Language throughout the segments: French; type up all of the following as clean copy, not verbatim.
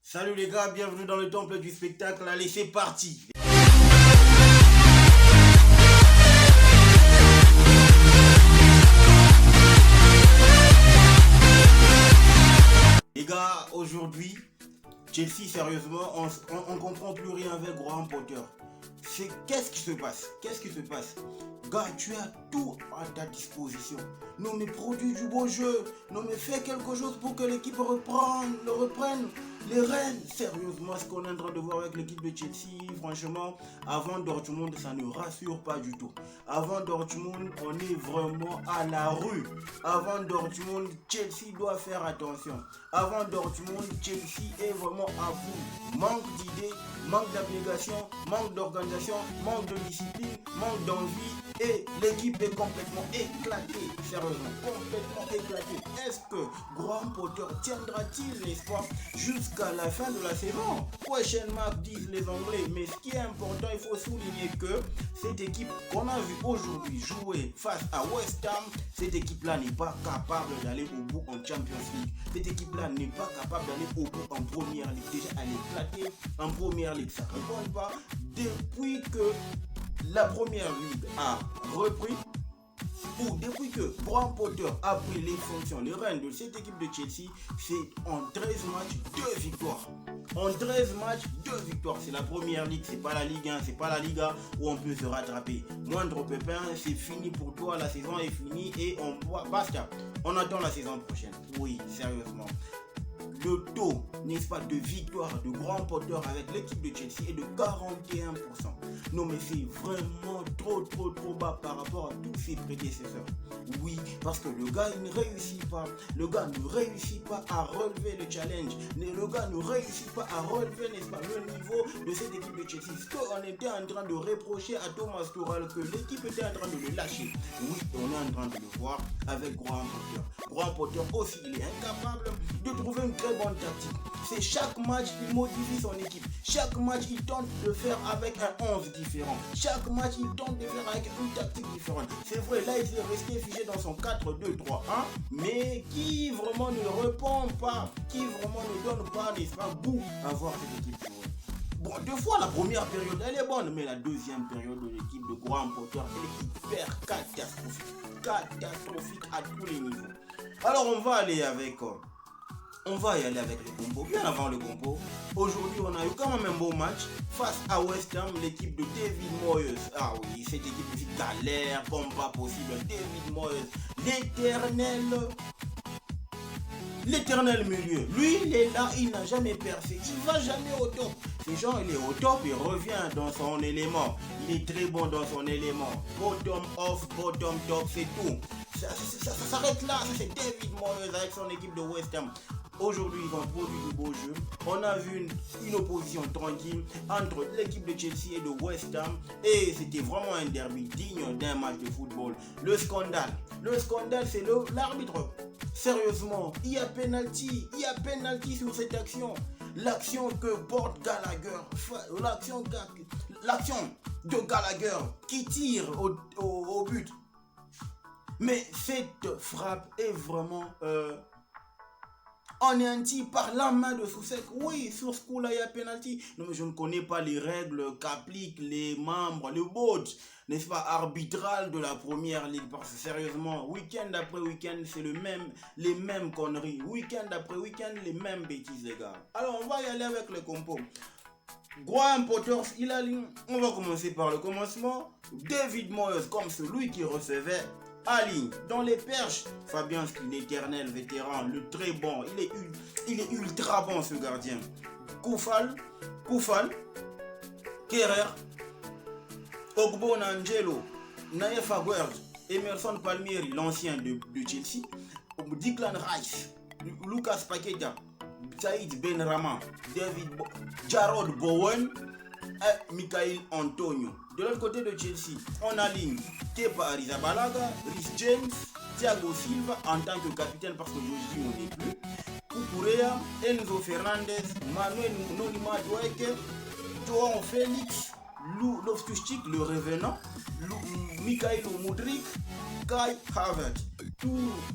Salut les gars, bienvenue dans le temple du spectacle. Allez, c'est parti. Les gars, aujourd'hui, Chelsea, sérieusement, on ne comprend plus rien avec Graham Potter. Qu'est-ce qui se passe? Qu'est-ce qui se passe? Gars, tu as tout à ta disposition. Non mais produis du beau jeu. Non mais fais quelque chose pour que l'équipe reprenne les rênes. Sérieusement, ce qu'on est en train de voir avec l'équipe de Chelsea, franchement, avant Dortmund, ça ne rassure pas du tout. Avant Dortmund, on est vraiment à la rue. Avant Dortmund, Chelsea doit faire attention. Avant Dortmund, Chelsea est vraiment à bout. Manque d'idées, manque d'abnégation, manque d'organisation, manque de discipline, manque d'envie. Et l'équipe est complètement éclatée, sérieusement, complètement éclatée. Est-ce que Graham Potter tiendra-t-il, n'est-ce pas, jusqu'à la fin de la saison? Question mark disent les Anglais. Mais ce qui est important, il faut souligner que cette équipe qu'on a vu aujourd'hui jouer face à West Ham, cette équipe-là n'est pas capable d'aller au bout en Champions League. Cette équipe-là n'est pas capable d'aller au bout en Première Ligue. Déjà, elle est éclatée en Première Ligue. Ça ne répond pas depuis que la Première Ligue a repris, ou depuis que Graham Potter a pris les fonctions, les rênes de cette équipe de Chelsea, c'est en 13 matchs, 2 victoires. En 13 matchs, 2 victoires. C'est la Première Ligue, c'est pas la Ligue 1, c'est pas la Liga où on peut se rattraper. Moindre pépin, c'est fini pour toi, la saison est finie et basta. On attend la saison prochaine. Oui, sérieusement. Le taux, n'est-ce pas, de victoire de Graham Potter avec l'équipe de Chelsea est de 41%. Non mais c'est vraiment trop bas par rapport à tous ses prédécesseurs. Oui, parce que le gars il ne réussit pas. Le gars ne réussit pas à relever le challenge. Le gars ne réussit pas à relever, n'est-ce pas, le niveau de cette équipe de Chelsea. Ce qu'on était en train de reprocher à Thomas Tuchel, que l'équipe était en train de le lâcher. Oui, on est en train de le voir avec Graham Potter. Graham Potter aussi, il est incapable de trouver une très bonne tactique. C'est chaque match, il modifie son équipe. Chaque match, il tente de faire avec un 11 différent. Chaque match, il tente de faire avec une tactique différente. C'est vrai, là, il est resté figé dans son 4-2-3-1, mais qui vraiment ne répond pas, qui vraiment ne donne pas, n'est-ce pas, goût à voir cette équipe jouer. Bon, deux fois, la première période, elle est bonne, mais la deuxième période de l'équipe de Graham Potter, elle est hyper catastrophique. Catastrophique à tous les niveaux. Alors, on va y aller avec le compo. Bien avant le compo, aujourd'hui on a eu quand même un beau match face à West Ham, l'équipe de David Moyes. Ah oui, cette équipe aussi galère comme pas possible. David Moyes, l'éternel milieu. Lui, il est là, il n'a jamais percé. Il va jamais au top. Ce genre, il est au top, il revient dans son élément. Il est très bon dans son élément. Bottom off, bottom top, c'est tout. Ça s'arrête là. C'est David Moyes avec son équipe de West Ham. Aujourd'hui, ils ont produit du beau jeu. On a vu une opposition tranquille entre l'équipe de Chelsea et de West Ham. Et c'était vraiment un derby digne d'un match de football. Le scandale, c'est l'arbitre. Sérieusement, il y a penalty sur cette action. L'action que porte Gallagher, l'action de Gallagher qui tire au but. Mais cette frappe est vraiment anéanti par la main de Soucek. Oui, sur ce coup-là, il y a penalty. Non, mais je ne connais pas les règles qu'appliquent les membres, le board, n'est-ce pas, arbitral de la Première Ligue. Parce que sérieusement, week-end après week-end, c'est les mêmes conneries. Week-end après week-end, les mêmes bêtises, les gars. Alors, on va y aller avec le compo. Graham Potter, on va commencer par le commencement. David Moyes, comme celui qui recevait, aligne dans les perches Fabianski, l'éternel vétéran, le très bon, il est ultra bon ce gardien. Koufal, Kerrer, Ogbonangelo, Naïf Aguerd, Emerson Palmieri, l'ancien de Chelsea, Declan Rice, Lucas Paqueta, Saïd Benrahma, Jarrod Bowen et Michail Antonio. De l'autre côté de Chelsea, on aligne Kepa Arrizabalaga, Reece James, Thiago Silva en tant que capitaine parce que Jorginho n'est plus, Cucurella, Enzo Fernandez, Manuel Nolima Doueke, João Félix, Loftus-Cheek, le revenant, Mikhail Mudryk, Kai Havertz.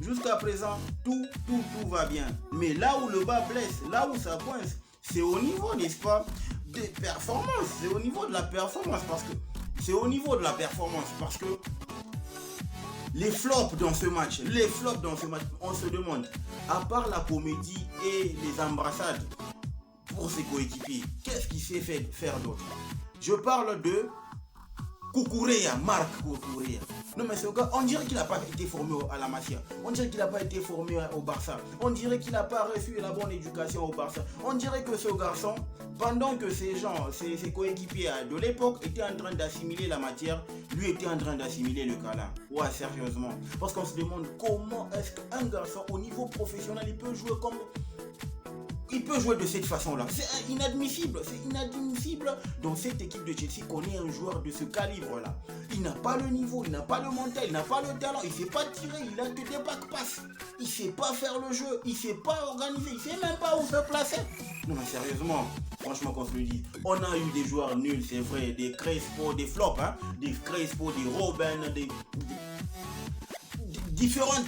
Jusqu'à présent, tout va bien. Mais là où le bas blesse, là où ça coince, c'est au niveau, n'est-ce pas, des performances. C'est au niveau de la performance parce que les flops dans ce match, on se demande, à part la comédie et les embrassades pour ses coéquipiers, qu'est-ce qu'il sait faire d'autre? Je parle de Cucurella, Marc Cucurella. Non mais ce gars, on dirait qu'il n'a pas été formé à la Masia. On dirait qu'il n'a pas été formé au Barça. On dirait qu'il n'a pas reçu la bonne éducation au Barça. On dirait que ce garçon, pendant que ces coéquipiers de l'époque étaient en train d'assimiler la matière, lui était en train d'assimiler le câlin. Ouais, sérieusement. Parce qu'on se demande comment est-ce qu'un garçon au niveau professionnel, il peut jouer de cette façon-là. C'est inadmissible. Dans cette équipe de Chelsea qu'on ait un joueur de ce calibre-là. Il n'a pas le niveau, il n'a pas le mental, il n'a pas le talent, il ne sait pas tirer, il a que des back-passes. Il ne sait pas faire le jeu, il ne sait pas organiser, il ne sait même pas où se placer. Non mais sérieusement, franchement qu'on se le dise, on a eu des joueurs nuls, c'est vrai, des Crespo, des flops, hein, des Crespo, des Robben, des different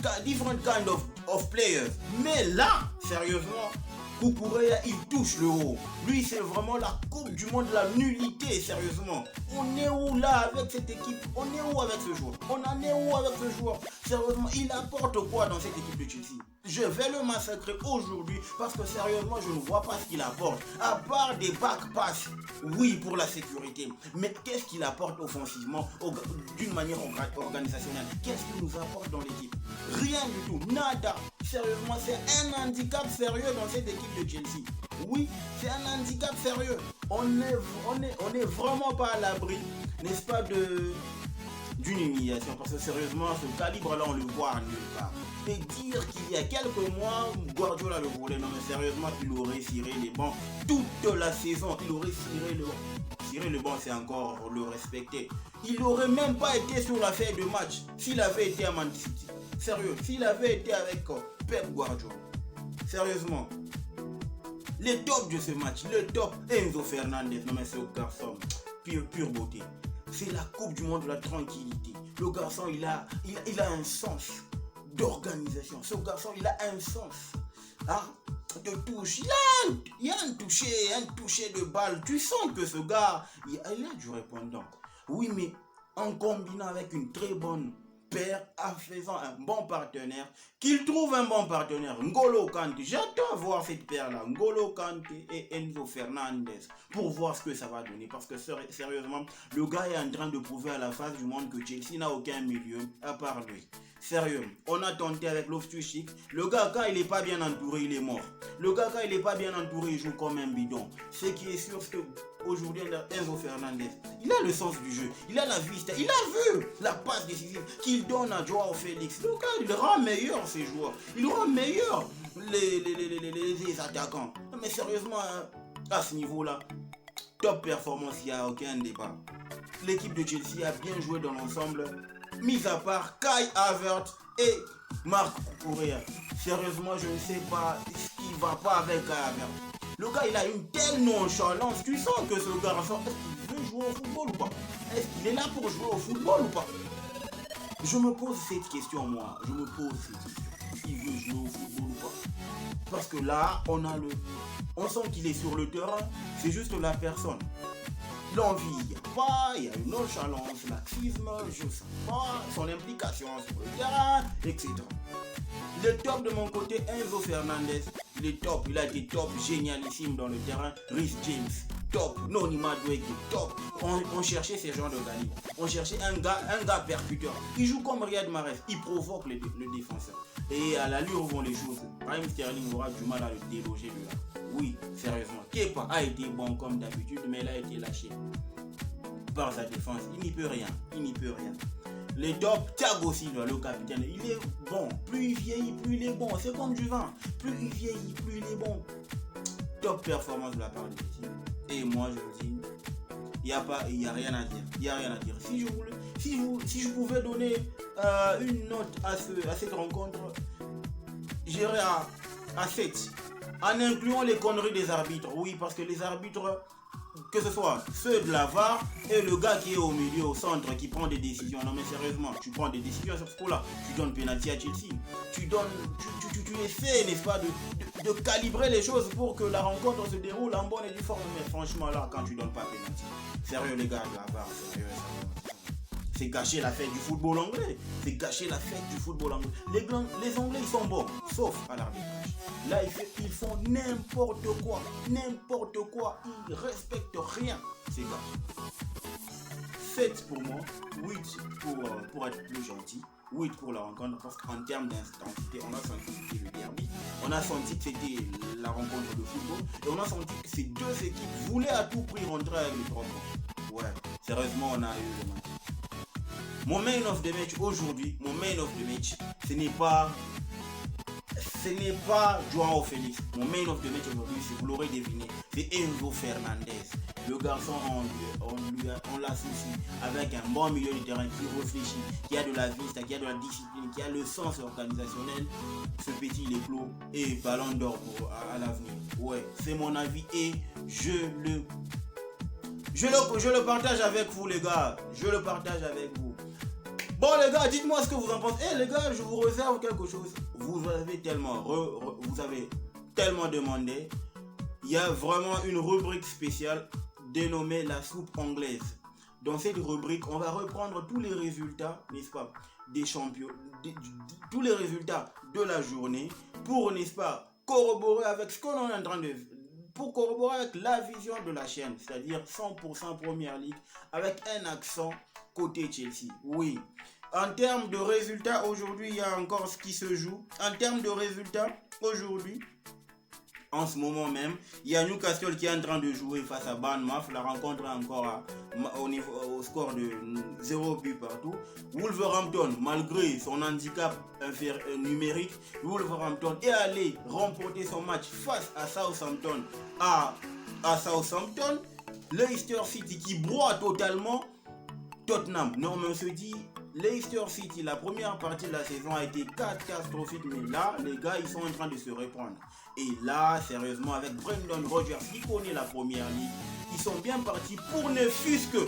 kind of players. Mais là, sérieusement, Cucurella, il touche le haut. Lui, c'est vraiment la coupe du monde de la nullité, sérieusement. On est où là avec cette équipe? On est où avec ce joueur? On en est où avec ce joueur? Sérieusement, il apporte quoi dans cette équipe de Chelsea? Je vais le massacrer aujourd'hui parce que sérieusement, je ne vois pas ce qu'il apporte. À part des back pass, oui, pour la sécurité. Mais qu'est-ce qu'il apporte offensivement, d'une manière organisationnelle? Qu'est-ce qu'il nous apporte dans l'équipe? Rien du tout, nada. Sérieusement, c'est un handicap sérieux dans cette équipe de Chelsea. Oui, c'est un handicap sérieux. On est vraiment pas à l'abri, n'est-ce pas, d'une humiliation. Parce que sérieusement, ce calibre-là, on le voit nulle part. Et dire qu'il y a quelques mois, Guardiola le voulait, non mais sérieusement, il aurait ciré les bancs toute la saison. Il aurait ciré le banc. Cirer le banc, c'est encore le respecter. Il n'aurait même pas été sur la feuille de match s'il avait été à Man City. Sérieux, s'il avait été avec Pep Guardiola. Sérieusement. Les tops de ce match, le top Enzo Fernandez, non mais c'est au garçon, pure beauté. C'est la coupe du monde de la tranquillité. Le garçon, il a un sens d'organisation. Ce garçon, il a un sens de touche. Il y a un toucher de balle. Tu sens que ce gars, il a du répondant. Oui, mais en combinant avec une très bonne paire, en faisant un bon partenaire, qu'il trouve un bon partenaire, N'Golo Kanté. J'attends voir cette paire-là, N'Golo Kanté et Enzo Fernandez, pour voir ce que ça va donner. Parce que sérieusement, le gars est en train de prouver à la face du monde que Chelsea n'a aucun milieu à part lui. Sérieux, on a tenté avec Loftus-Cheek. Le gars, quand il n'est pas bien entouré, il est mort. Le gars, quand il n'est pas bien entouré, il joue comme un bidon. Ce qui est sûr, c'est qu'aujourd'hui, Enzo Fernandez, il a le sens du jeu, il a la vista, il a vu la passe décisive qu'il donne à Joao Félix. Le gars, il rend meilleur ses joueurs. Il rend meilleur les attaquants. Mais sérieusement, à ce niveau-là, top performance, il n'y a aucun débat. L'équipe de Chelsea a bien joué dans l'ensemble, mis à part Kai Havertz et Marc Cucurella. Sérieusement, je ne sais pas ce qui ne va pas avec Kai Havertz. Le gars, il a une telle nonchalance. Tu sens que ce garçon, est-ce qu'il veut jouer au football ou pas? Est-ce qu'il est là pour jouer au football ou pas? Je me pose cette question, moi. Je me pose cette question. Il veut jouer au football ou pas? Parce que là, on sent qu'il est sur le terrain. C'est juste la personne. L'envie, il n'y a pas, il y a une nonchalance, laxisme, je sais pas, son implication sur le terrain, etc. Le top de mon côté, Enzo Fernandez, il est top, il a été top, génialissime dans le terrain. Reece James, top. Noni Madueke, top. On cherchait ces gens de calibre. On cherchait un gars percuteur. Il joue comme Riyad Mahrez, il provoque le défenseur. Et à l'allure où vont les choses, Raheem Sterling aura du mal à le déloger de là. Oui, sérieusement. Kepa a été bon comme d'habitude, mais il a été lâché par sa défense. Il n'y peut rien. Les top, Thiago Silva, le capitaine, il est bon. Plus il vieillit, plus il est bon. C'est comme du vin. Plus il vieillit, plus il est bon. Top performance de la part de Chelsea. Et moi, je vous dis, il n'y a rien à dire. Si je pouvais donner une note à cette rencontre, j'irais à 7. en incluant les conneries des arbitres. Oui, parce que les arbitres, que ce soit ceux de la VAR et le gars qui est au milieu, au centre, qui prend des décisions. Non mais sérieusement, tu prends des décisions sur ce coup-là. Tu donnes penalty à Chelsea. Tu essaies, n'est-ce pas, de calibrer les choses pour que la rencontre se déroule en bonne et due forme. Mais franchement là, quand tu donnes pas penalty, sérieux les gars de la VAR, sérieux. C'est gâcher la fête du football anglais. C'est gâcher la fête du football anglais. Les Anglais, ils sont bons, sauf à l'arbitrage. Là, ils font n'importe quoi. N'importe quoi. Ils respectent rien, ces gars. 7 pour moi, 8 pour être plus gentil, 8 pour la rencontre, parce qu'en termes d'intensité, on a senti que c'était le derby, on a senti que c'était la rencontre de football, et on a senti que ces deux équipes voulaient à tout prix rentrer avec les 3 points. Ouais, sérieusement, on a eu le match. Mon main of the match aujourd'hui, ce n'est pas Joao Félix. Mon main of the match aujourd'hui, si vous l'aurez deviné, c'est Enzo Fernandez. Le garçon, on l'associe avec un bon milieu de terrain qui réfléchit, qui a de la vista, qui a de la discipline, qui a le sens organisationnel. Ce petit, il est clos et ballon d'or à l'avenir. Ouais, c'est mon avis et je le partage avec vous, les gars. Je le partage avec vous. Bon, les gars, dites-moi ce que vous en pensez. Les gars, je vous réserve quelque chose. Vous avez tellement demandé. Il y a vraiment une rubrique spéciale dénommée la soupe anglaise. Dans cette rubrique, on va reprendre tous les résultats, n'est-ce pas, des champions, tous les résultats de la journée pour, n'est-ce pas, corroborer avec ce qu'on est en train de pour corroborer avec la vision de la chaîne, c'est-à-dire 100% Première Ligue, avec un accent côté Chelsea. Oui. En termes de résultats, aujourd'hui, il y a encore ce qui se joue. En termes de résultats, aujourd'hui, en ce moment même, il y a Newcastle qui est en train de jouer face à Bournemouth. La rencontre est encore au score de 0 but partout. Wolverhampton, malgré son handicap numérique, Wolverhampton est allé remporter son match face à Southampton. À Southampton, Leicester City qui broie totalement Tottenham. Non, mais on se dit, Leicester City, la première partie de la saison a été catastrophique, mais là, les gars, ils sont en train de se reprendre. Et là, sérieusement, avec Brendan Rodgers qui connaît la Première Ligue, ils sont bien partis pour ne fût-ce que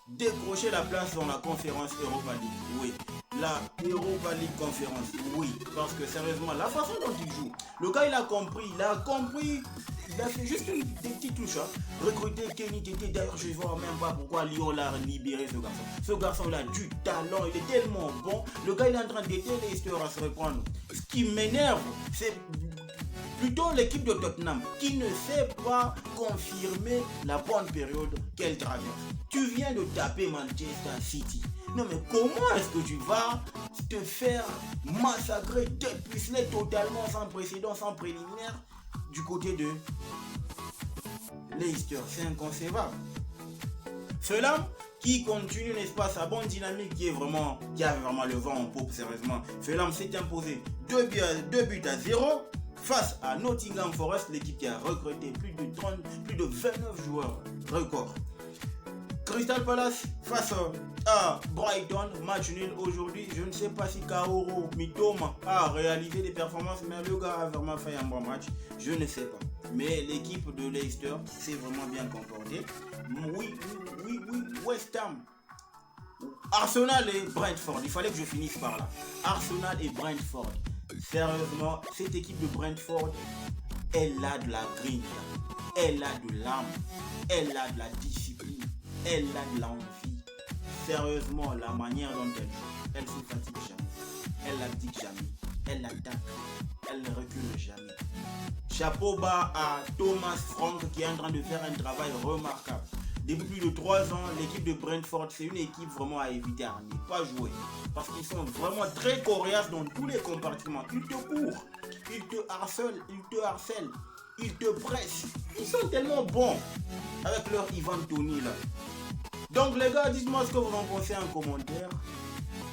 décrocher la place dans la conférence Europa League. Oui, la Europa League conférence. Oui, parce que sérieusement, la façon dont il joue, le gars, il a compris. Il a fait juste des petites touches. Recruter Kenny Tété. D'ailleurs, je ne vois même pas pourquoi Lyon l'a libéré, ce garçon. Ce garçon, il a du talent. Il est tellement bon. Le gars, il est en train d'aider Leicester à se reprendre. Ce qui m'énerve, c'est plutôt l'équipe de Tottenham qui ne sait pas confirmer la bonne période qu'elle traverse. Tu viens de taper Manchester City. Non mais comment est-ce que tu vas te faire massacrer, dépuceler totalement sans précédent, sans préliminaire du côté de Leicester? C'est inconcevable. Fulham qui continue, n'est-ce pas, sa bonne dynamique qui a vraiment le vent en poupe, sérieusement. Fulham s'est imposé 2 buts à 0 face à Nottingham Forest, l'équipe qui a recruté plus de 29 joueurs record. Crystal Palace face à Brighton, match nul aujourd'hui. Je ne sais pas si Kaoru Mitoma a réalisé des performances, mais le gars a vraiment fait un bon match. Je ne sais pas. Mais l'équipe de Leicester s'est vraiment bien comportée. Oui, West Ham. Arsenal et Brentford. Il fallait que je finisse par là. Arsenal et Brentford. Sérieusement, cette équipe de Brentford, elle a de la grinta, elle a de l'âme, elle a de la discipline, elle a de l'envie. Sérieusement, la manière dont elle se fatigue jamais, elle n'abdique jamais, elle attaque, elle ne recule jamais. Chapeau bas à Thomas Frank qui est en train de faire un travail remarquable. Depuis plus de 3 ans, l'équipe de Brentford, c'est une équipe vraiment à éviter, à ne pas jouer. Parce qu'ils sont vraiment très coriaces dans tous les compartiments. Ils te courent, ils te harcèlent, ils te pressent. Ils sont tellement bons avec leur Ivan Toney là. Donc les gars, dites-moi ce que vous en pensez en commentaire.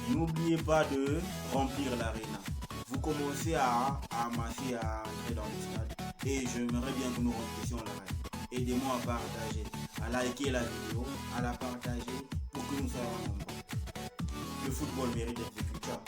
N'oubliez pas de remplir l'arena. Vous commencez à amasser, à entrer dans le stade. Et j'aimerais bien que nous remplissions l'arena. Aidez-moi à partager, à liker la vidéo, à la partager pour que nous soyons nombreux. Le football mérite d'être vécu. Ciao.